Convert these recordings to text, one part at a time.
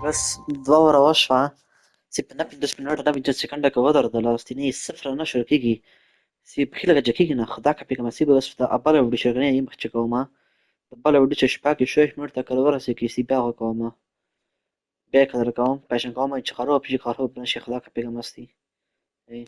بس دورة وشفة. Si per 20 minuti da 20 secondi che vado dalla stini sıfır naşır kiki. Si bkhila ga jakiki na khada ka pika masiba bas fta abala wudi shagani yim khchikoma. Abala wudi chashpaki shosh minut kalora si ki si bago koma. Bek kadar kom, pashan koma ich kharo piji kharo ben shi khada ka pika masti. Ey.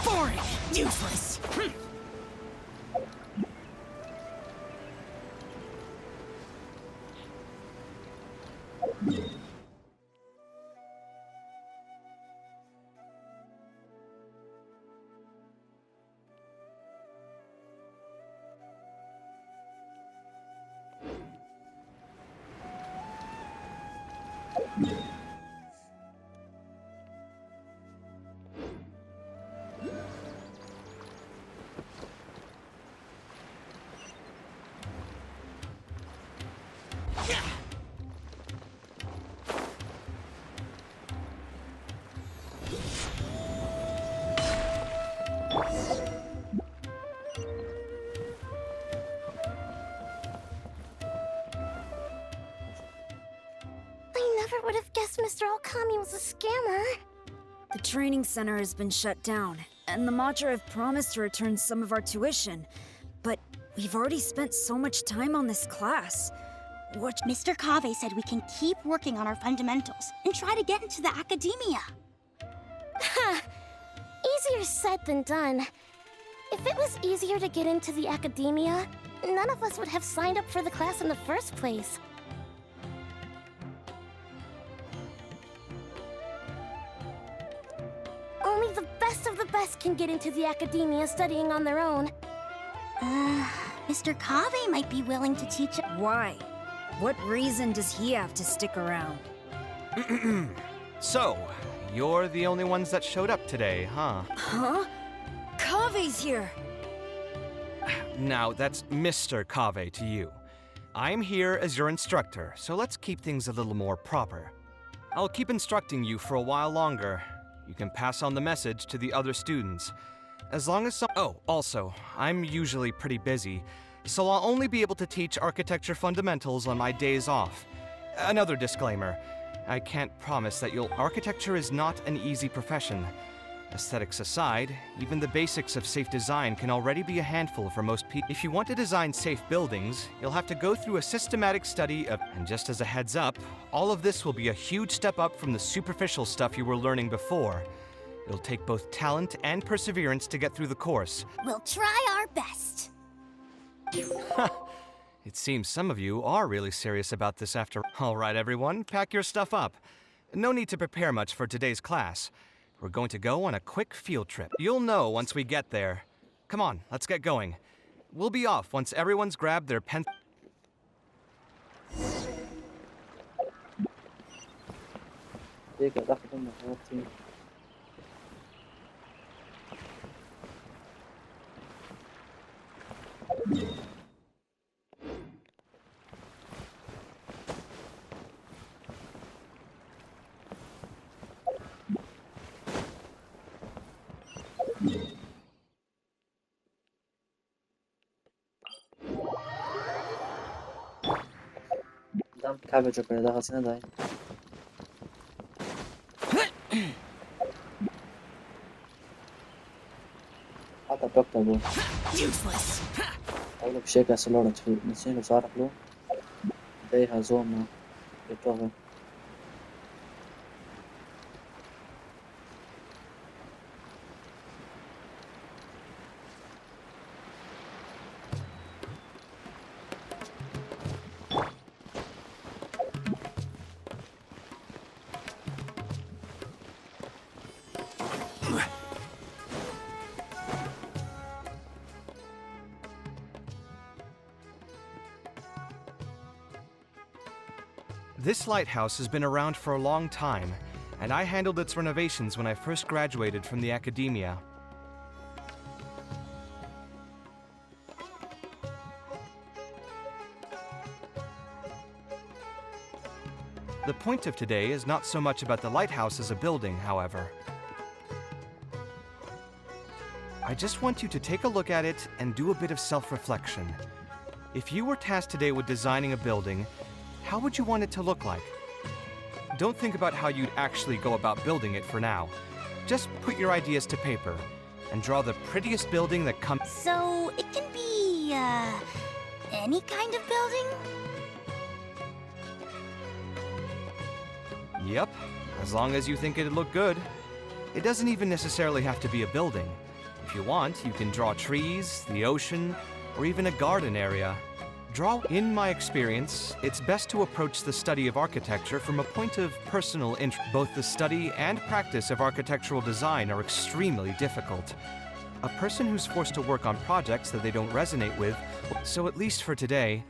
Boring! Useless! I never would have guessed Mr. Okami was a scammer. The training center has been shut down, and the Madra have promised to return some of our tuition. But we've already spent so much time on this class. What? Mr. Kave said we can keep working on our fundamentals and try to get into the academia. Easier said than done. If it was easier to get into the academia, none of us would have signed up for the class in the first place. Only the best of the best can get into the academia studying on their own. Mr. Kave might be willing to teach us. Why? What reason does he have to stick around? So, you're the only ones that showed up today, huh? Huh? Kave's here! Now, that's Mr. Kave to you. I'm here as your instructor, so let's keep things a little more proper. I'll keep instructing you for a while longer. You can pass on the message to the other students. As long as Oh, also, I'm usually pretty busy, so I'll only be able to teach architecture fundamentals on my days off. Another disclaimer. I can't promise that architecture is not an easy profession. Aesthetics aside, even the basics of safe design can already be a handful for most people. If you want to design safe buildings, you'll have to go through a systematic study of, and just as a heads up, all of this will be a huge step up from the superficial stuff you were learning before. It'll take both talent and perseverance to get through the course. We'll try our best. It seems some of you are really serious about this after. All right, everyone, pack your stuff up. No need to prepare much for today's class. We're going to go on a quick field trip. You'll know once we get there. Come on, let's get going. We'll be off once everyone's grabbed their pen. Deka dakhil na hati. Dam kabe chokre da hasina dai. Ata dokta bu. Useless! Aula bsheka salora tfi. Nisino sarf lo. Dai hazoma. Yetoga. This lighthouse has been around for a long time, and I handled its renovations when I first graduated from the academia. The point of today is not so much about the lighthouse as a building, however. I just want you to take a look at it and do a bit of self-reflection. If you were tasked today with designing a building, how would you want it to look like? Don't think about how you'd actually go about building it for now. Just put your ideas to paper and draw the prettiest building that comes. So, it can be, any kind of building? Yep, as long as you think it'd look good. It doesn't even necessarily have to be a building. If you want, you can draw trees, the ocean, or even a garden area. In my experience, it's best to approach the study of architecture from a point of personal interest. Both the study and practice of architectural design are extremely difficult. A person who's forced to work on projects that they don't resonate with, so at least for today,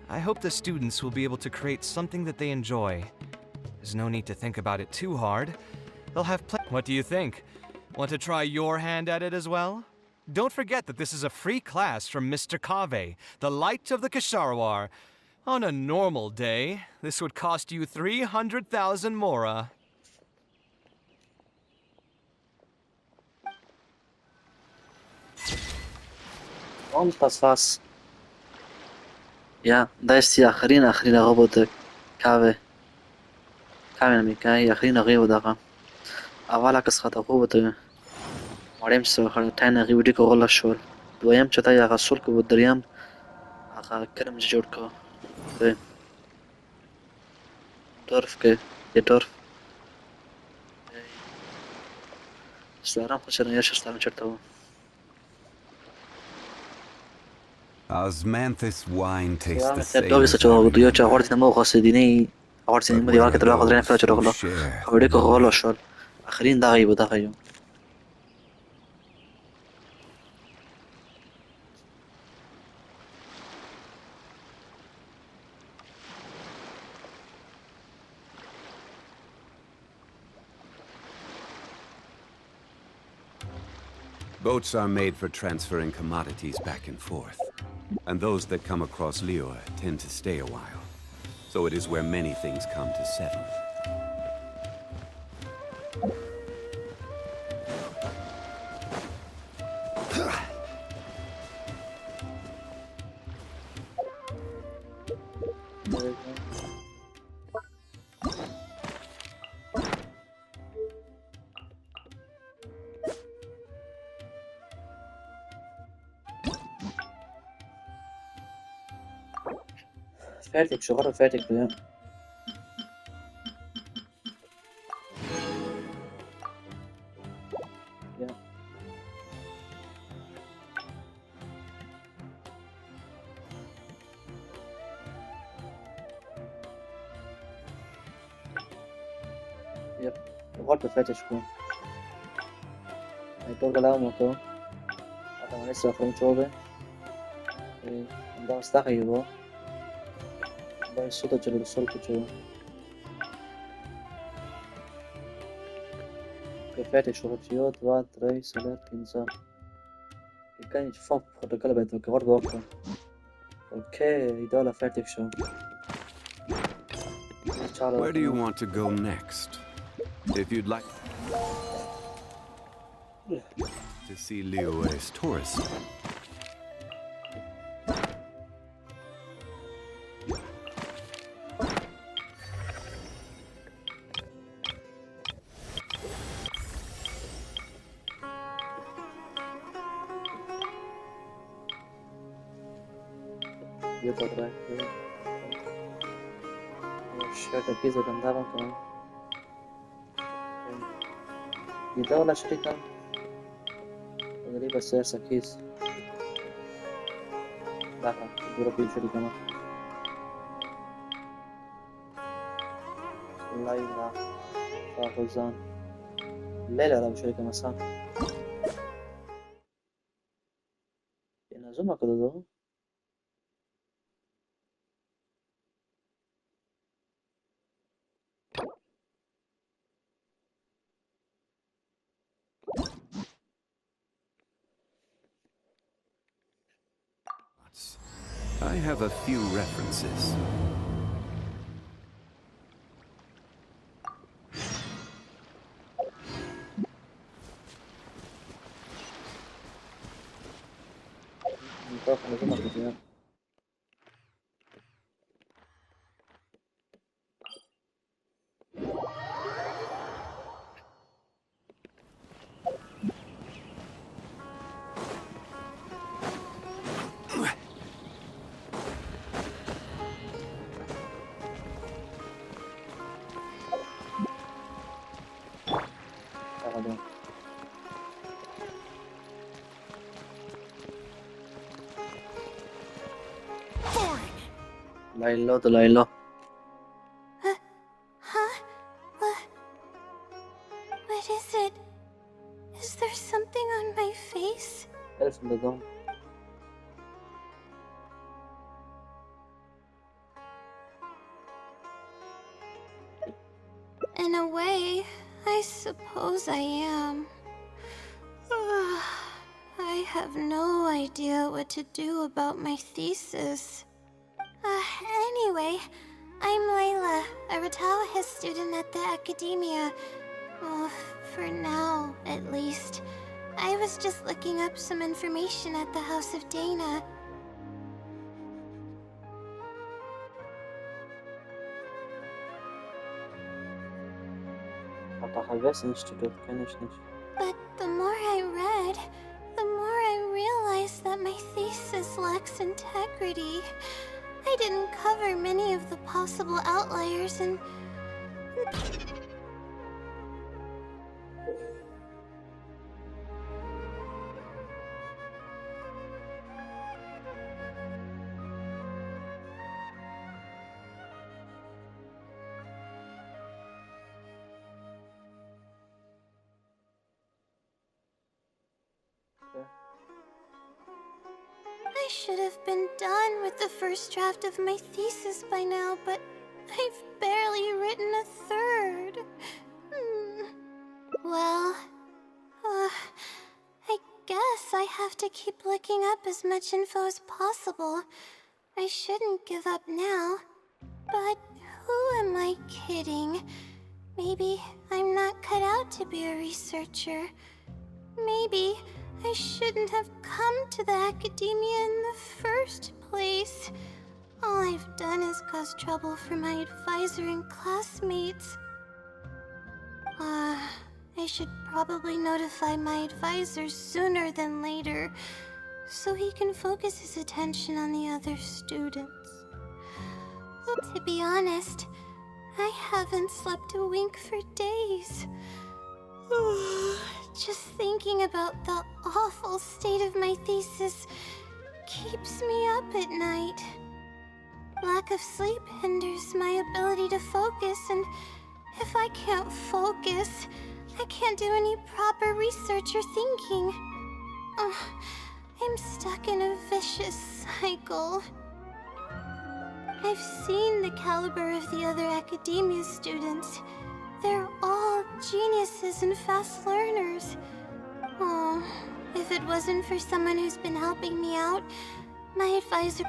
I hope the students will be able to create something that they enjoy. There's no need to think about it too hard. They'll have What do you think? Want to try your hand at it as well? Don't forget that this is a free class from Mr. Kave, the Light of the Kasharawar. On a normal day, this would cost you 300,000 mora. Und das war's. Ja, da ist die آخرین روبوت کاوه نمیکنه آخرین غیب دقیقا اوله کس خطا روبوت مړیم چې خړ ټاین غیب ډیکو غلا شول دویم چې تا هغه سول کو دریم هغه کرم جوړ کو دورف کې دورف سلام خوشنه یا شستان چرته و Osmanthus wine tastes the Realmente same dobi as se čo dio čo horti nemo خاصديني horti nemo ديوان كتر واخد رين فلا جرو هوريكو غلو شول اخرين داغي بداغيو Boats are made for transferring commodities back and forth. And those that come across Liyue tend to stay a while. So it is where many things come to settle. Fertig, schon fertig, ja. Ja. Ja, heute fertig, schon. Ich tô lá uma tô. Até mais só foi chove. E andava sta aí, vou. Vai sotto c'è il sol che c'è. Fertig, schon für 2, 3, 4, 5. Ich kann nicht vom Protokoll bei der Gewalt machen. Okay, ideal fertig schon. Where do you want to go next? If you'd like to see Liyue's tourist. Io potrei. Ho scelto il piso che andava con. Gli do la scelta. Potrebbe essere Kiss. Dai, duro più scelta ma. Laila. Fahozan. Lela la scelta ma sa. E zuma cosa do? I have a few references. Micrófono, zoom aqui, né? Tá, Boring! Lailo to Lailo. Huh? What is it? Is there something on my face? Elf in the dome. In a way, I suppose I am. I have no idea what to do about my thesis. Anyway, I'm Layla, a Ratawa student at the academia. Oh, for now, at least. I was just looking up some information at the House of Dana. Atahagas Institute, kenne ich nicht. But the more I read, the more I realized that my thesis lacks integrity. I didn't cover many of the possible outliers and... I should have been done with the first draft of my thesis by now, but I've barely written a third. Well, I guess I have to keep looking up as much info as possible. I shouldn't give up now. But who am I kidding? Maybe I'm not cut out to be a researcher. Maybe I shouldn't have come to the academia in the first place. All I've done is cause trouble for my advisor and classmates. I should probably notify my advisor sooner than later, so he can focus his attention on the other students. To be honest, I haven't slept a wink for days. Just thinking about the awful state of my thesis keeps me up at night. Lack of sleep hinders my ability to focus, and if I can't focus, I can't do any proper research or thinking. I'm stuck in a vicious cycle. I've seen the caliber of the other academia students. They're all geniuses and fast learners. Oh, if it wasn't for someone who's been helping me out, my advisor...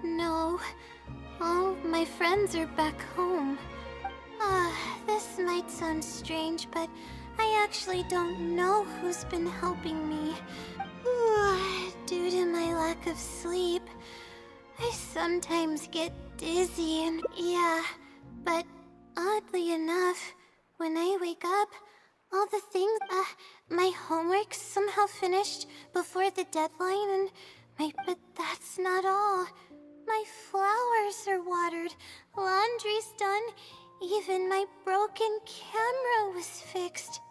No. All my friends are back home. This might sound strange, but I actually don't know who's been helping me. Due to my lack of sleep, I sometimes get dizzy and yeah, but oddly enough, when I wake up, all the things, my homework's somehow finished before the deadline but that's not all. My flowers are watered, laundry's done, even my broken camera was fixed.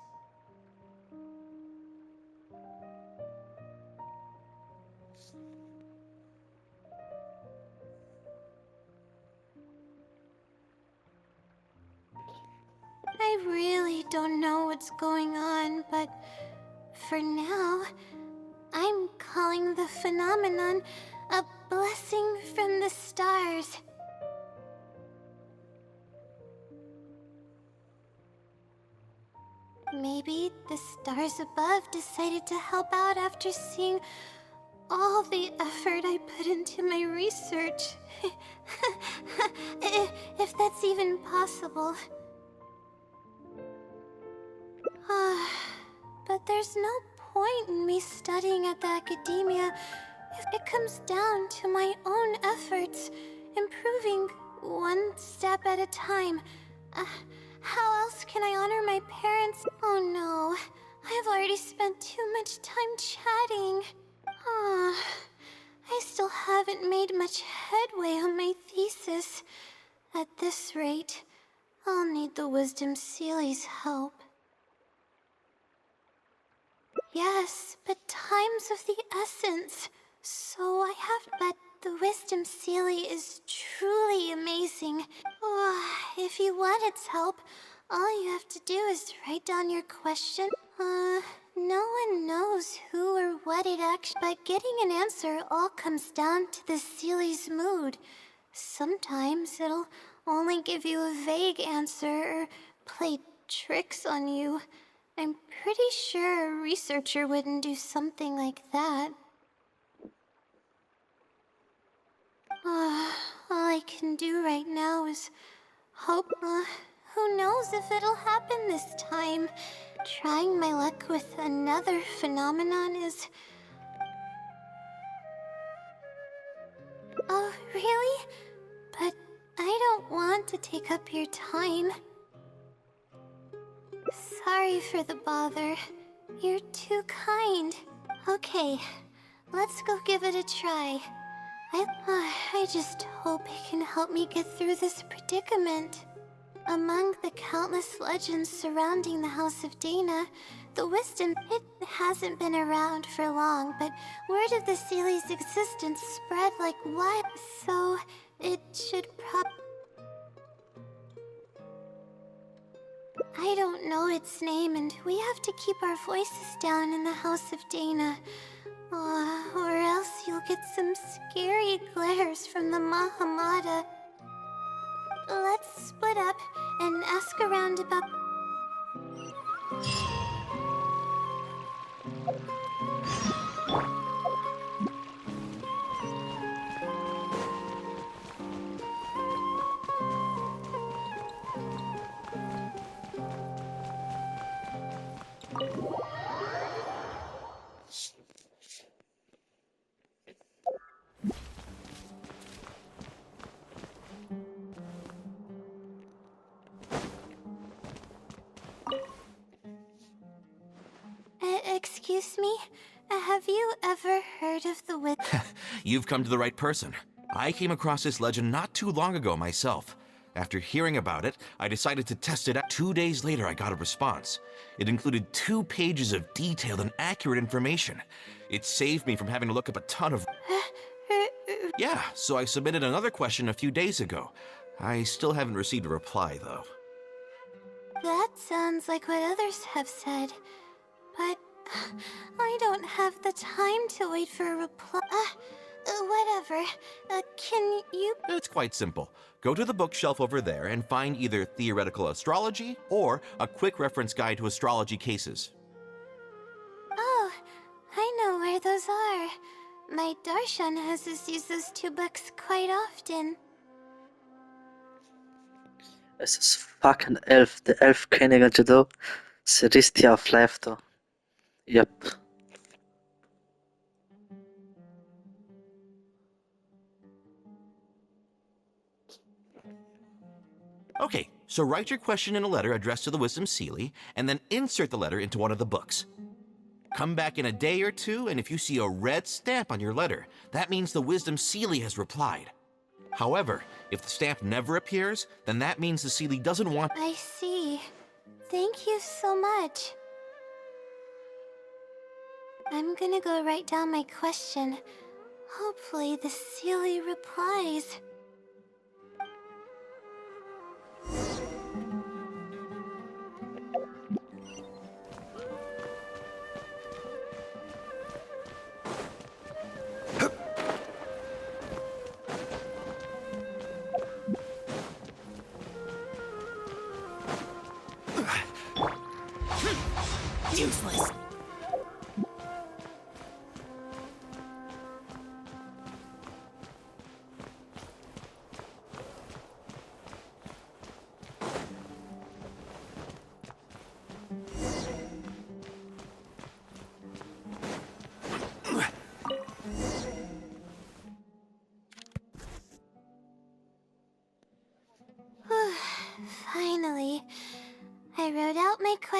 I really don't know what's going on, but for now, I'm calling the phenomenon a blessing from the stars. Maybe the stars above decided to help out after seeing all the effort I put into my research. If that's even possible. But there's no point in me studying at the academia if it comes down to my own efforts, improving one step at a time. How else can I honor my parents? Oh no, I've already spent too much time chatting. I still haven't made much headway on my thesis. At this rate, I'll need the Wisdom Sealy's help. Yes, but time's of the essence. So I have, but the Wisdom Sealy is truly amazing. If you want its help, all you have to do is write down your question. No one knows who or what it actually, but getting an answer all comes down to the Sealy's mood. Sometimes it'll only give you a vague answer or play tricks on you. I'm pretty sure a researcher wouldn't do something like that. All I can do right now is hope. Who knows if it'll happen this time? Trying my luck with another phenomenon is... Oh, really? But I don't want to take up your time. Sorry for the bother. You're too kind. Okay, let's go give it a try. I just hope it can help me get through this predicament. Among the countless legends surrounding the House of Dana, the wisdom, it hasn't been around for long, but word of the Sealy's existence spread like wild, so it should I don't know its name, and we have to keep our voices down in the House of Dana. Or else you'll get some scary glares from the Mahamada. Let's split up and ask around about... Excuse me? Have you ever heard of the You've come to the right person. I came across this legend not too long ago myself. After hearing about it, I decided to test it out. 2 days later, I got a response. It included 2 pages of detailed and accurate information. It saved me from having to look up a ton of... Yeah, so I submitted another question a few days ago. I still haven't received a reply, though. That sounds like what others have said. But I don't have the time to wait for a reply. Whatever. Can you... It's quite simple. Go to the bookshelf over there and find either Theoretical Astrology or a quick reference guide to astrology cases. Oh, I know where those are. My Darshan has us use those 2 books quite often. Es ist fucking Elf, der Elfkönige Judo. Seristia of Life though. Yep. Okay, so write your question in a letter addressed to the Wisdom Sealy, and then insert the letter into one of the books. Come back in a day or 2, and if you see a red stamp on your letter, that means the Wisdom Sealy has replied. However, if the stamp never appears, then that means the Sealy doesn't want... I see. Thank you so much. I'm gonna go write down my question. Hopefully the Sealy replies.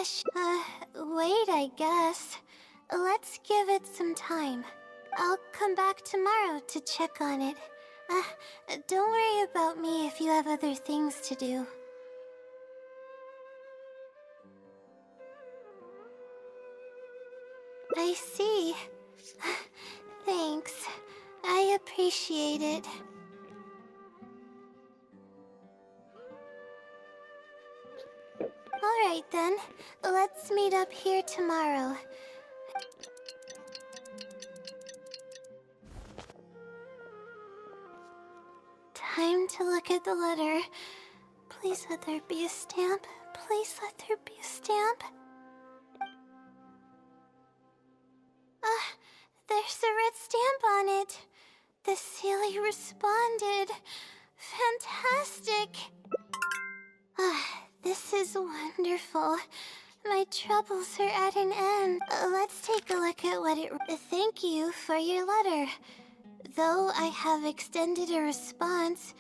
question. Wait, I guess. Let's give it some time. I'll come back tomorrow to check on it. Don't worry about me if you have other things to do. I see. Thanks. I appreciate it. Alright then, let's meet up here tomorrow. Time to look at the letter. Please let there be a stamp. Please let there be a stamp. There's a red stamp on it. The Sealy responded. Fantastic. This is wonderful. My troubles are at an end. Let's take a look at what it... Thank you for your letter. Though I have extended a response,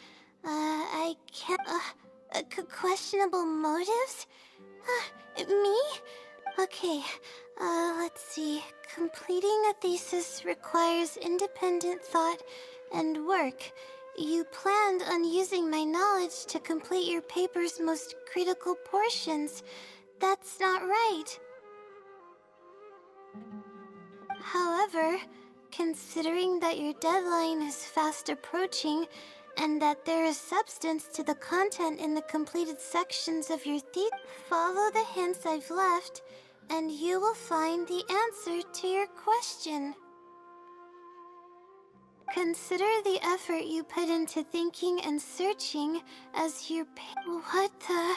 I can't... questionable motives? Me? Okay, let's see. Completing a thesis requires independent thought and work. You planned on using my knowledge to complete your paper's most critical portions. That's not right. However, considering that your deadline is fast approaching, and that there is substance to the content in the completed sections of your thesis, follow the hints I've left, and you will find the answer to your question. Consider the effort you put into thinking and searching as your What the...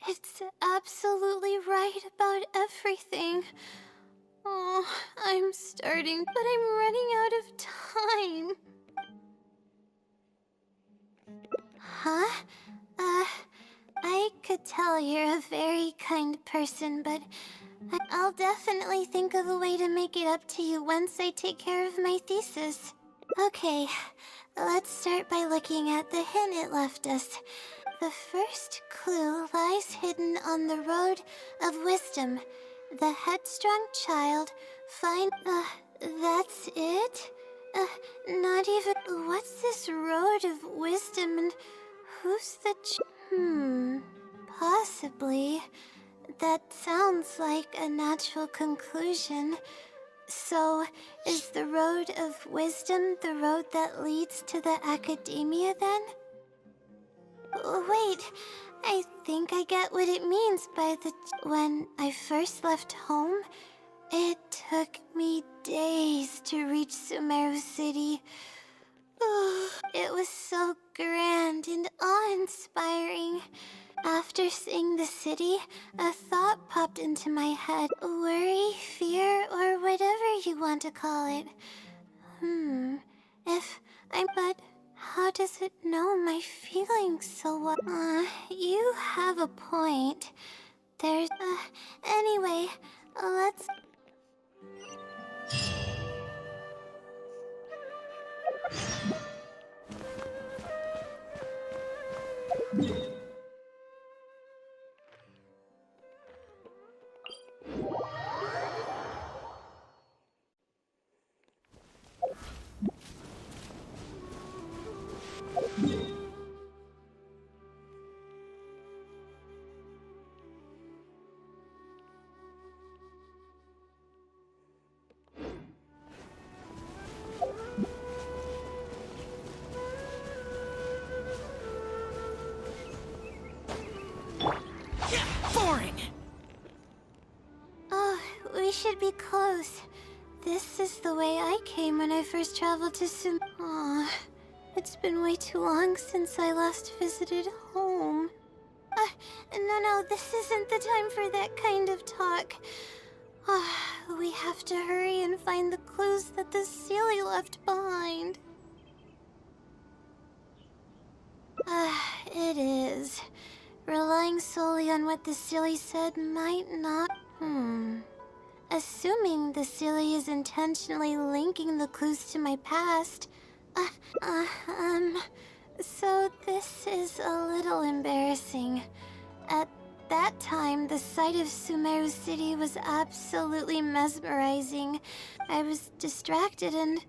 It's absolutely right about everything. Oh, I'm starting, but I'm running out of time. Huh? I could tell you're a very kind person, but I'll definitely think of a way to make it up to you once I take care of my thesis. Okay, let's start by looking at the hint it left us. The first clue lies hidden on the road of wisdom. The headstrong child find... that's it? Not even... What's this road of wisdom and who's the possibly. That sounds like a natural conclusion. So, is the road of wisdom the road that leads to the academia then? Wait, I think I get what it means by the... When I first left home, it took me days to reach Sumeru City. It was so grand and awe-inspiring. After seeing the city, a thought popped into my head. Worry, fear, or whatever you want to call it. But how does it know my feelings so well? You have a point. There's... Anyway, let's... Boring! Oh, we should be close. This is the way I came when I first traveled to Aw, it's been way too long since I last visited home. No, this isn't the time for that kind of talk. We have to hurry and find the clues that the Sealy left behind. It is. Relying solely on what the Sealy said might not... Assuming the Sealy is intentionally linking the clues to my past... So this is a little embarrassing. At that time, the sight of Sumeru City was absolutely mesmerizing. I was distracted and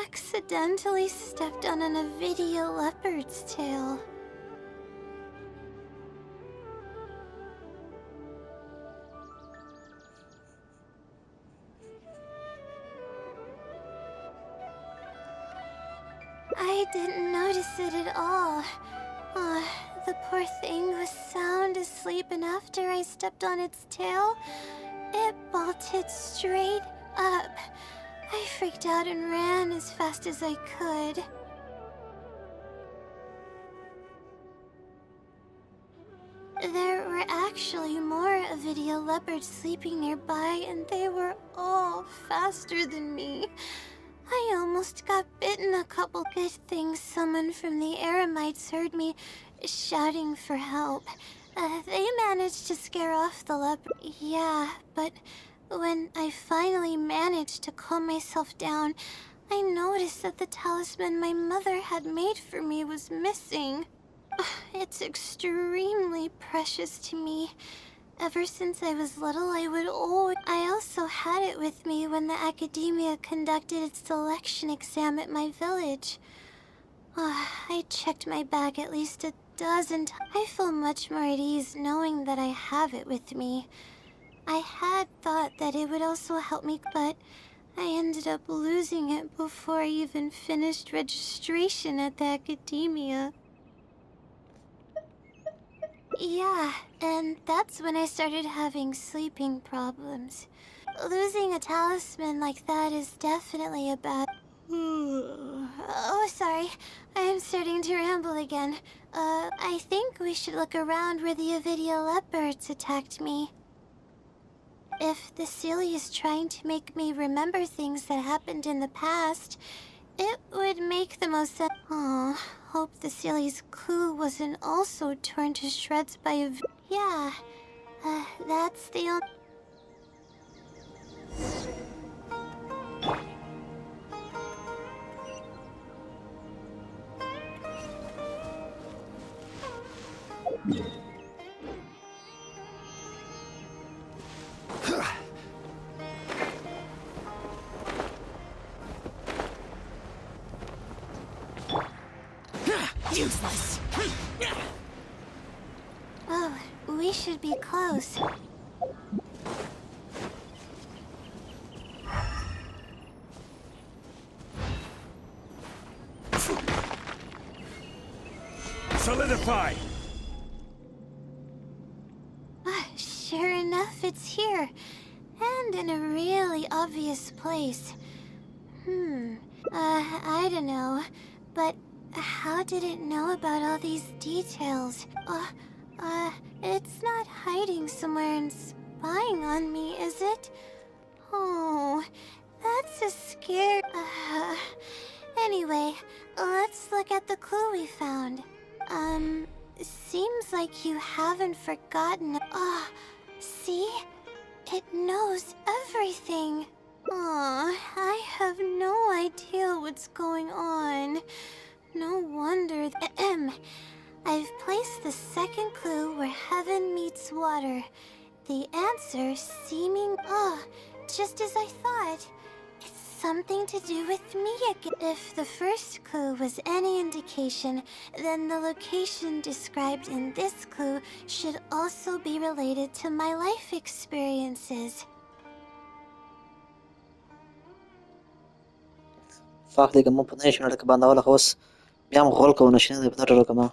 accidentally stepped on an Avidia leopard's tail. I didn't notice it at all. The poor thing was sound asleep, and after I stepped on its tail, it bolted straight up. I freaked out and ran as fast as I could. There were actually more Avidia leopards sleeping nearby, and they were all faster than me. I almost got bitten a couple. Good thing someone from the Eremites heard me shouting for help. They managed to scare off the leopard. Yeah, but when I finally managed to calm myself down, I noticed that the talisman my mother had made for me was missing. It's extremely precious to me. Ever since I was little, I also had it with me when the academia conducted its selection exam at my village. I checked my bag at least a dozen times. I feel much more at ease knowing that I have it with me. I had thought that it would also help me, but I ended up losing it before I even finished registration at the academia. Yeah, and that's when I started having sleeping problems. Losing a talisman like that is definitely a bad... Oh, sorry. I'm starting to ramble again. I think we should look around where the Avidia leopards attacked me. If the Sealy is trying to make me remember things that happened in the past, it would make the most sense. Aw, hope the Sealy's clue wasn't also torn to shreds by a... Yeah, that's the only... Useless. Oh, we should be close. Solidify! Sure enough, it's here. And in a really obvious place. I don't know. But how did it know about all these details? It's not hiding somewhere and spying on me, is it? Oh, that's a scare... Anyway, let's look at the clue we found. Seems like you haven't forgotten... see? It knows everything. I have no idea what's going on. No wonder... I've placed the second clue where heaven meets water. The answer seeming... just as I thought. It's something to do with me again. If the first clue was any indication, then the location described in this clue should also be related to my life experiences. Fuck, digga, mon punisce non è che banda la cosa. Abbiamo qualcuno, scende per darlo come.